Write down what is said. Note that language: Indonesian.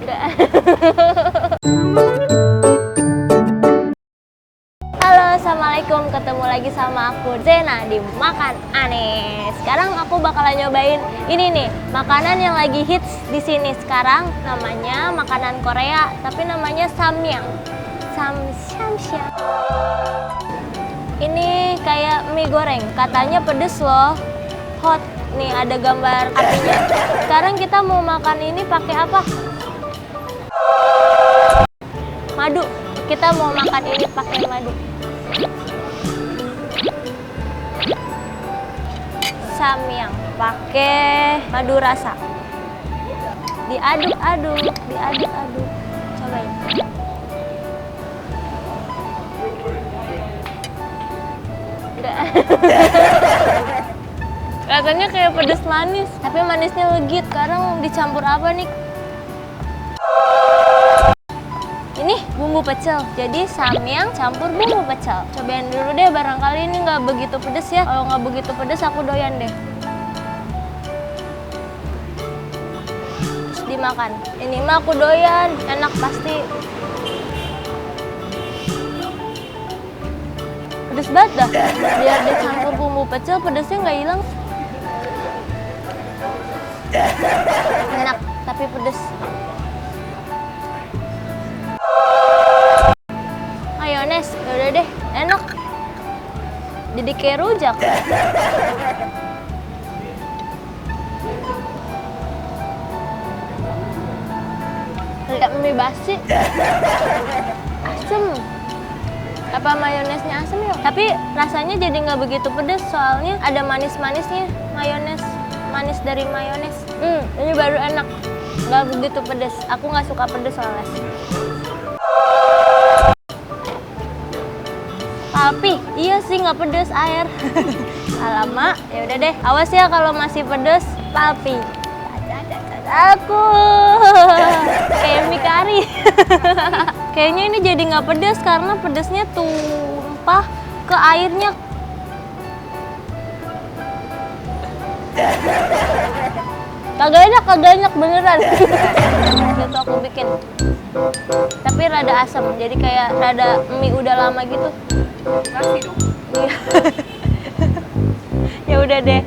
Halo, assalamualaikum. Ketemu lagi sama aku Zena di Makan Aneh. Sekarang aku bakalan nyobain ini nih, makanan yang lagi hits di sini sekarang. Namanya makanan Korea, tapi namanya samyang. Samyang. Ini kayak mie goreng. Katanya pedes loh. Hot. Nih ada gambar apinya. Sekarang kita mau makan ini pakai apa? Madu. Kita mau makan ini pakai madu. Samyang pakai madu rasa. Diaduk-aduk, diaduk-aduk. Cobain. Rasanya kayak pedes manis, tapi manisnya legit. Sekarang dicampur apa nih? Ini bumbu pecel, jadi samyang campur bumbu pecel. Cobain dulu deh, barangkali ini nggak begitu pedes ya. Kalau nggak begitu pedes aku doyan deh. Terus dimakan. Ini mah aku doyan, enak pasti. Pedes banget dah. Biar dicampur bumbu pecel, pedesnya nggak hilang. Enak, tapi pedes. Mayones, udah deh, enak. Jadi kayak rujak. Kayak mie basi. Asem. Apa mayonesnya asem ya? Tapi rasanya jadi nggak begitu pedes, soalnya ada manis-manisnya. Mayones, manis dari mayones. Ini baru enak. Nggak begitu pedes. Aku nggak suka pedes soalnya. Tapi iya sih nggak pedes air. Alamak, ya udah deh. Awas ya kalau masih pedes, papi. Aku kayak mie kari. Kayaknya ini jadi nggak pedes karena pedesnya tumpah ke airnya. Kagak enak beneran. Itu aku bikin. Tapi rada asam, jadi kayak rada mie udah lama gitu. Kasih dong. Ya udah deh.